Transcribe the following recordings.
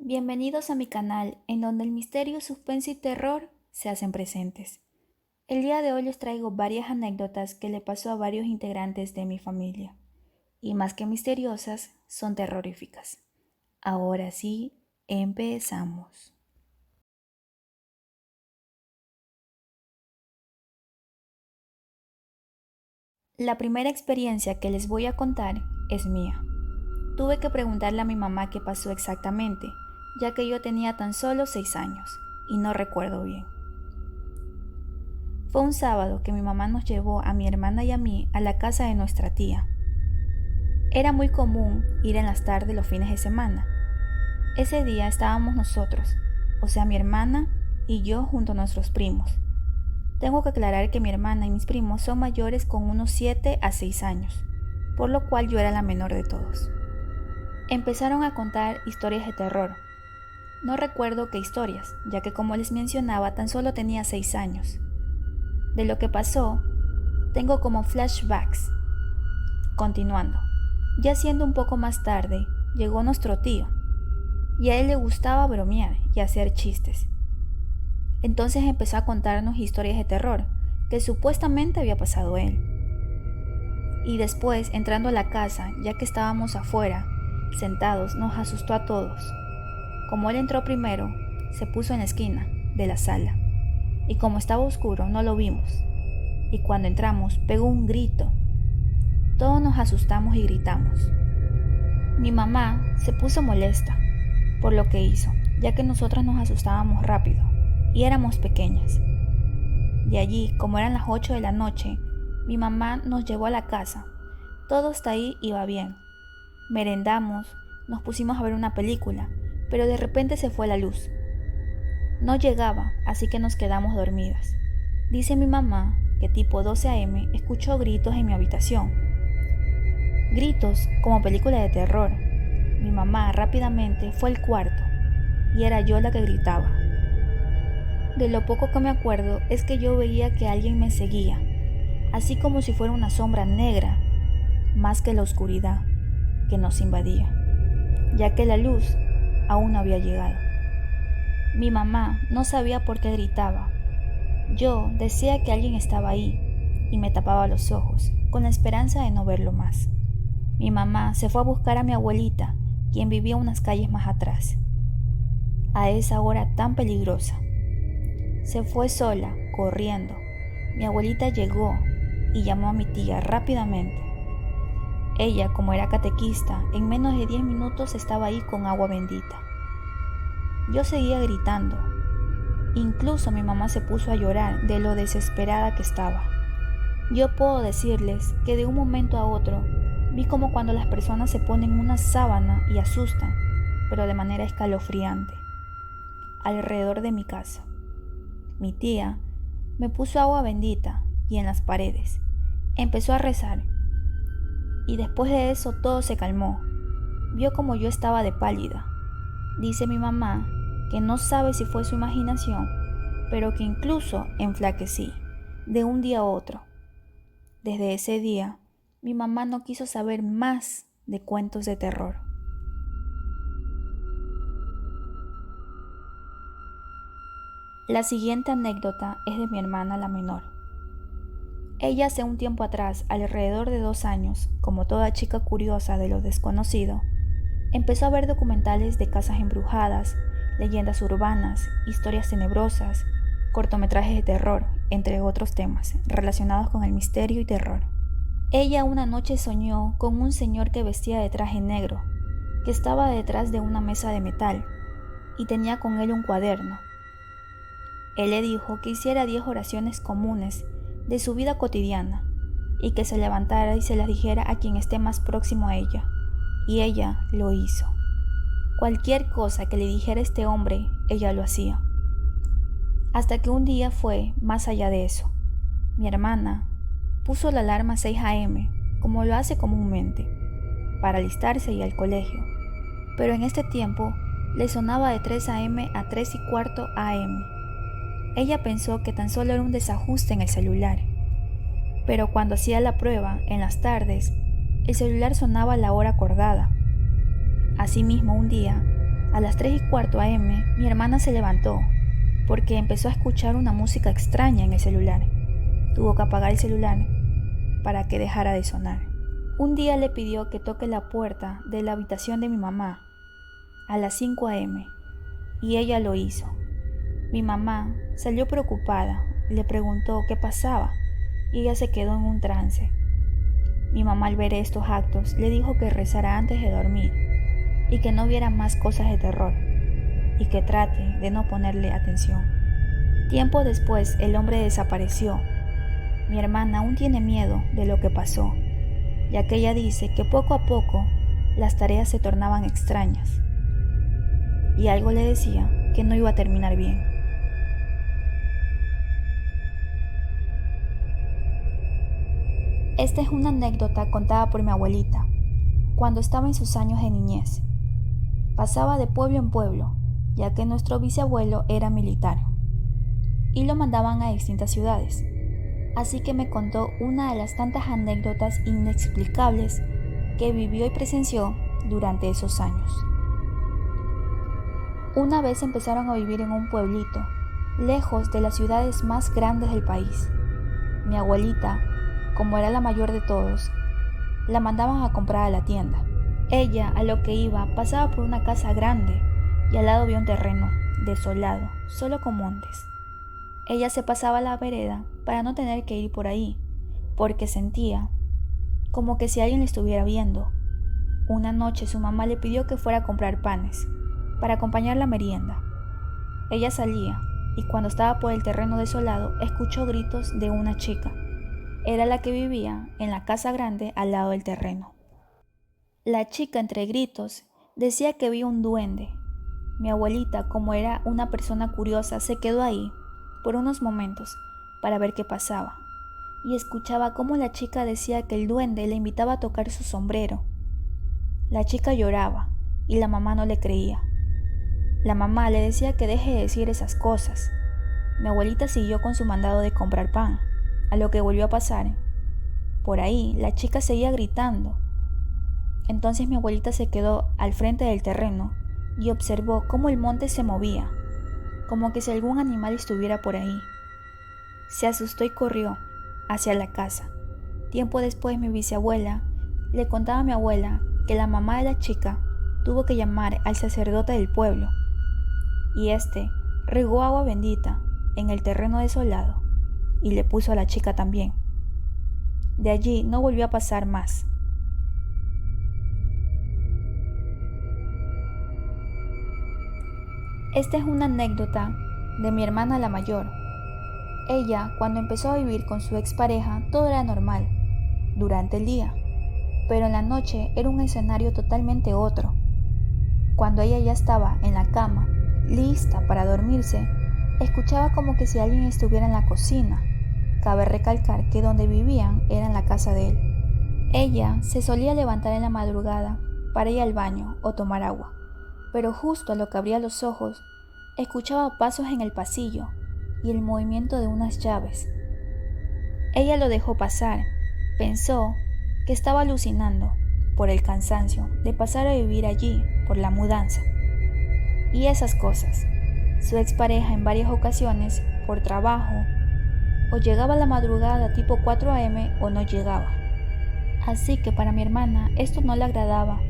Bienvenidos a mi canal, en donde el misterio, suspense y terror se hacen presentes. El día de hoy les traigo varias anécdotas que le pasó a varios integrantes de mi familia, y más que misteriosas, son terroríficas. Ahora sí, empezamos. La primera experiencia que les voy a contar es mía. Tuve que preguntarle a mi mamá qué pasó exactamente, ya que yo tenía tan solo 6 años, y no recuerdo bien. Fue un sábado que mi mamá nos llevó a mi hermana y a mí a la casa de nuestra tía. Era muy común ir en las tardes los fines de semana. Ese día estábamos nosotros, o sea mi hermana y yo junto a nuestros primos. Tengo que aclarar que mi hermana y mis primos son mayores con unos 7 a 6 años, por lo cual yo era la menor de todos. Empezaron a contar historias de terror. No recuerdo qué historias, ya que como les mencionaba tan solo tenía 6 años. De lo que pasó, tengo como flashbacks. Continuando, ya siendo un poco más tarde, llegó nuestro tío, y a él le gustaba bromear y hacer chistes. Entonces empezó a contarnos historias de terror que supuestamente había pasado él. Y después, entrando a la casa, ya que estábamos afuera, sentados, nos asustó a todos. Como él entró primero, se puso en la esquina de la sala, y como estaba oscuro no lo vimos. Y cuando entramos, pegó un grito. Todos nos asustamos y gritamos. Mi mamá se puso molesta por lo que hizo, ya que nosotras nos asustábamos rápido y éramos pequeñas. De allí, como eran las 8 de la noche, mi mamá nos llevó a la casa. Todo hasta ahí iba bien. Merendamos, nos pusimos a ver una película, pero de repente se fue la luz. No llegaba, así que nos quedamos dormidas. Dice mi mamá que tipo 12 a.m. escuchó gritos en mi habitación. Gritos como película de terror. Mi mamá rápidamente fue al cuarto y era yo la que gritaba. De lo poco que me acuerdo es que yo veía que alguien me seguía, así como si fuera una sombra negra, más que la oscuridad que nos invadía, ya que la luz aún no había llegado. Mi mamá no sabía por qué gritaba. Yo decía que alguien estaba ahí y me tapaba los ojos, con la esperanza de no verlo más. Mi mamá se fue a buscar a mi abuelita, quien vivía unas calles más atrás, a esa hora tan peligrosa. Se fue sola, corriendo. Mi abuelita llegó y llamó a mi tía rápidamente. Ella, como era catequista, en menos de 10 minutos estaba ahí con agua bendita. Yo seguía gritando. Incluso mi mamá se puso a llorar de lo desesperada que estaba. Yo puedo decirles que de un momento a otro vi como cuando las personas se ponen una sábana y asustan, pero de manera escalofriante, alrededor de mi casa. Mi tía me puso agua bendita y en las paredes. Empezó a rezar. Y después de eso todo se calmó. Vio como yo estaba de pálida. Dice mi mamá que no sabe si fue su imaginación, pero que incluso enflaquecí de un día a otro. Desde ese día, mi mamá no quiso saber más de cuentos de terror. La siguiente anécdota es de mi hermana la menor. Ella hace un tiempo atrás, alrededor de 2 años, como toda chica curiosa de lo desconocido, empezó a ver documentales de casas embrujadas, leyendas urbanas, historias tenebrosas, cortometrajes de terror, entre otros temas relacionados con el misterio y terror. Ella una noche soñó con un señor que vestía de traje negro, que estaba detrás de una mesa de metal y tenía con él un cuaderno. Él le dijo que hiciera 10 oraciones comunes de su vida cotidiana y que se levantara y se las dijera a quien esté más próximo a ella, y ella lo hizo. Cualquier cosa que le dijera este hombre, ella lo hacía. Hasta que un día fue más allá de eso. Mi hermana puso la alarma a 6 a.m., como lo hace comúnmente, para alistarse y ir al colegio, pero en este tiempo le sonaba de 3 a.m. a 3:15 a.m. Ella pensó que tan solo era un desajuste en el celular, pero cuando hacía la prueba, en las tardes, el celular sonaba a la hora acordada. Asimismo, un día, A las 3:15 a.m., mi hermana se levantó porque empezó a escuchar una música extraña en el celular. Tuvo que apagar el celular para que dejara de sonar. Un día le pidió que toque la puerta de la habitación de mi mamá a las 5 a.m. y ella lo hizo. Mi mamá salió preocupada, le preguntó qué pasaba y ella se quedó en un trance. Mi mamá, al ver estos actos, le dijo que rezara antes de dormir y que no viera más cosas de terror y que trate de no ponerle atención. Tiempo después, el hombre desapareció. Mi hermana aún tiene miedo de lo que pasó, ya que ella dice que poco a poco las tareas se tornaban extrañas y algo le decía que no iba a terminar bien. Esta es una anécdota contada por mi abuelita cuando estaba en sus años de niñez. Pasaba de pueblo en pueblo, ya que nuestro bisabuelo era militar y lo mandaban a distintas ciudades. Así que me contó una de las tantas anécdotas inexplicables que vivió y presenció durante esos años. Una vez empezaron a vivir en un pueblito, lejos de las ciudades más grandes del país. Mi abuelita, como era la mayor de todos, la mandaban a comprar a la tienda. Ella, a lo que iba, pasaba por una casa grande y al lado había un terreno desolado, solo con montes. Ella se pasaba a la vereda para no tener que ir por ahí, porque sentía como que si alguien le estuviera viendo. Una noche su mamá le pidió que fuera a comprar panes para acompañar la merienda. Ella salía y cuando estaba por el terreno desolado escuchó gritos de una chica. Era la que vivía en la casa grande al lado del terreno. La chica, entre gritos, decía que vio un duende. Mi abuelita, como era una persona curiosa, se quedó ahí por unos momentos para ver qué pasaba y escuchaba cómo la chica decía que el duende le invitaba a tocar su sombrero. La chica lloraba y la mamá no le creía. La mamá le decía que deje de decir esas cosas. Mi abuelita siguió con su mandado de comprar pan, a lo que volvió a pasar. Por ahí, la chica seguía gritando. Entonces mi abuelita se quedó al frente del terreno y observó cómo el monte se movía, como que si algún animal estuviera por ahí. Se asustó y corrió hacia la casa. Tiempo después mi bisabuela le contaba a mi abuela que la mamá de la chica tuvo que llamar al sacerdote del pueblo y este regó agua bendita en el terreno desolado y le puso a la chica también. De allí no volvió a pasar más. Esta es una anécdota de mi hermana la mayor. Ella, cuando empezó a vivir con su expareja, todo era normal durante el día, pero en la noche era un escenario totalmente otro. Cuando ella ya estaba en la cama, lista para dormirse, escuchaba como que si alguien estuviera en la cocina. Cabe recalcar que donde vivían era en la casa de él. Ella se solía levantar en la madrugada para ir al baño o tomar agua, pero justo a lo que abría los ojos, escuchaba pasos en el pasillo y el movimiento de unas llaves. Ella lo dejó pasar, pensó que estaba alucinando por el cansancio de pasar a vivir allí por la mudanza. Y esas cosas. Su expareja en varias ocasiones, por trabajo, o llegaba a la madrugada tipo 4 a.m. o no llegaba. Así que para mi hermana esto no le agradaba,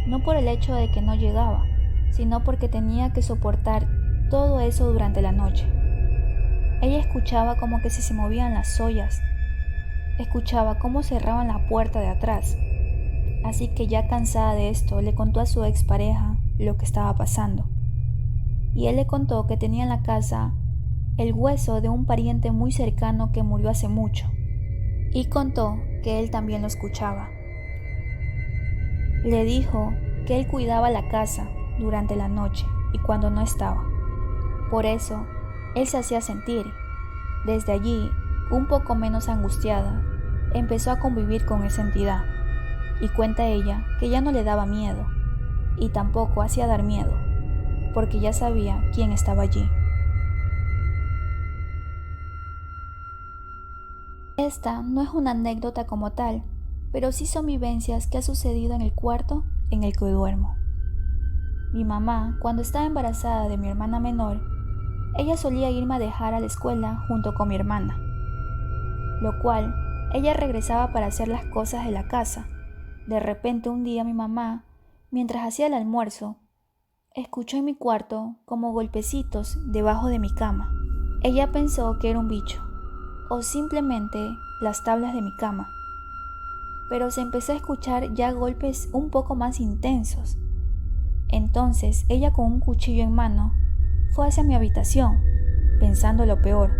no por el hecho de que no llegaba, sino porque tenía que soportar todo eso durante la noche. Ella escuchaba como que se movían las ollas, escuchaba cómo cerraban la puerta de atrás. Así que ya cansada de esto, le contó a su expareja lo que estaba pasando. Y él le contó que tenía en la casa el hueso de un pariente muy cercano que murió hace mucho. Y contó que él también lo escuchaba. Le dijo que él cuidaba la casa durante la noche y cuando no estaba. Por eso, él se hacía sentir. Desde allí, un poco menos angustiada, empezó a convivir con esa entidad. Y cuenta ella que ya no le daba miedo, y tampoco hacía dar miedo, porque ya sabía quién estaba allí. Esta no es una anécdota como tal, pero sí son vivencias que ha sucedido en el cuarto en el que duermo. Mi mamá, cuando estaba embarazada de mi hermana menor, ella solía irme a dejar a la escuela junto con mi hermana, lo cual ella regresaba para hacer las cosas de la casa. De repente un día mi mamá, mientras hacía el almuerzo, escuchó en mi cuarto como golpecitos debajo de mi cama. Ella pensó que era un bicho o simplemente las tablas de mi cama, pero se empezó a escuchar ya golpes un poco más intensos. Entonces ella, con un cuchillo en mano, fue hacia mi habitación, pensando lo peor,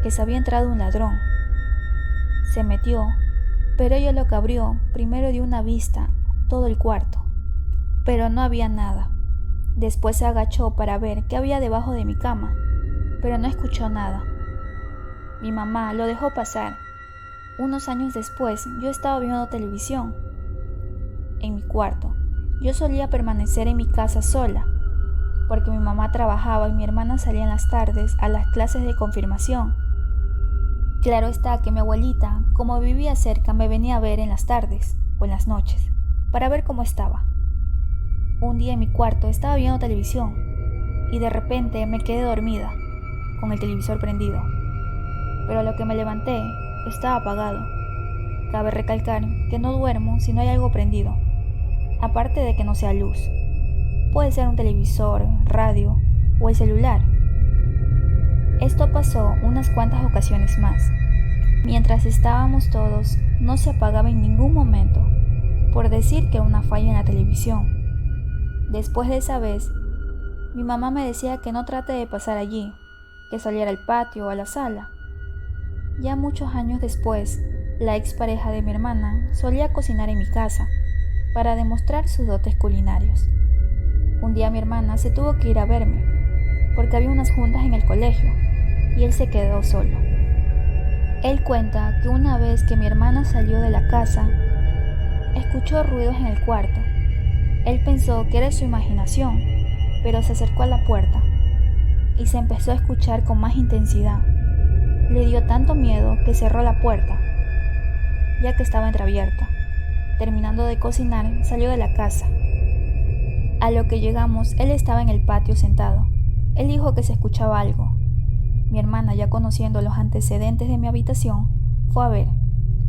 que se había entrado un ladrón. Se metió, pero ella lo que abrió primero dio una vista todo el cuarto, pero no había nada. Después se agachó para ver qué había debajo de mi cama, pero no escuchó nada. Mi mamá lo dejó pasar. Unos años después, yo estaba viendo televisión en mi cuarto. Yo solía permanecer en mi casa sola, porque mi mamá trabajaba y mi hermana salía en las tardes a las clases de confirmación. Claro está que mi abuelita, como vivía cerca, me venía a ver en las tardes o en las noches, para ver cómo estaba. Un día en mi cuarto estaba viendo televisión y de repente me quedé dormida, con el televisor prendido. Pero a lo que me levanté, estaba apagado. Cabe recalcar que no duermo si no hay algo prendido, aparte de que no sea luz. Puede ser un televisor, radio o el celular. Esto pasó unas cuantas ocasiones más. Mientras estábamos todos, no se apagaba en ningún momento, por decir que era una falla en la televisión. Después de esa vez, mi mamá me decía que no trate de pasar allí, que saliera al patio o a la sala. Ya muchos años después, la expareja de mi hermana solía cocinar en mi casa para demostrar sus dotes culinarios. Un día mi hermana se tuvo que ir a verme, porque había unas juntas en el colegio, y él se quedó solo. Él cuenta que una vez que mi hermana salió de la casa, escuchó ruidos en el cuarto. Él pensó que era su imaginación, pero se acercó a la puerta y se empezó a escuchar con más intensidad. Le dio tanto miedo que cerró la puerta, ya que estaba entreabierta. Terminando de cocinar, salió de la casa. A lo que llegamos, él estaba en el patio sentado. Él dijo que se escuchaba algo. Mi hermana, ya conociendo los antecedentes de mi habitación, fue a ver,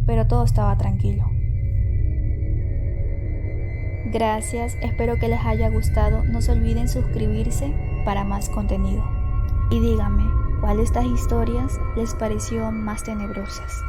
pero todo estaba tranquilo. Gracias, espero que les haya gustado. No se olviden suscribirse para más contenido. Y díganme, ¿cuál de estas historias les pareció más tenebrosas?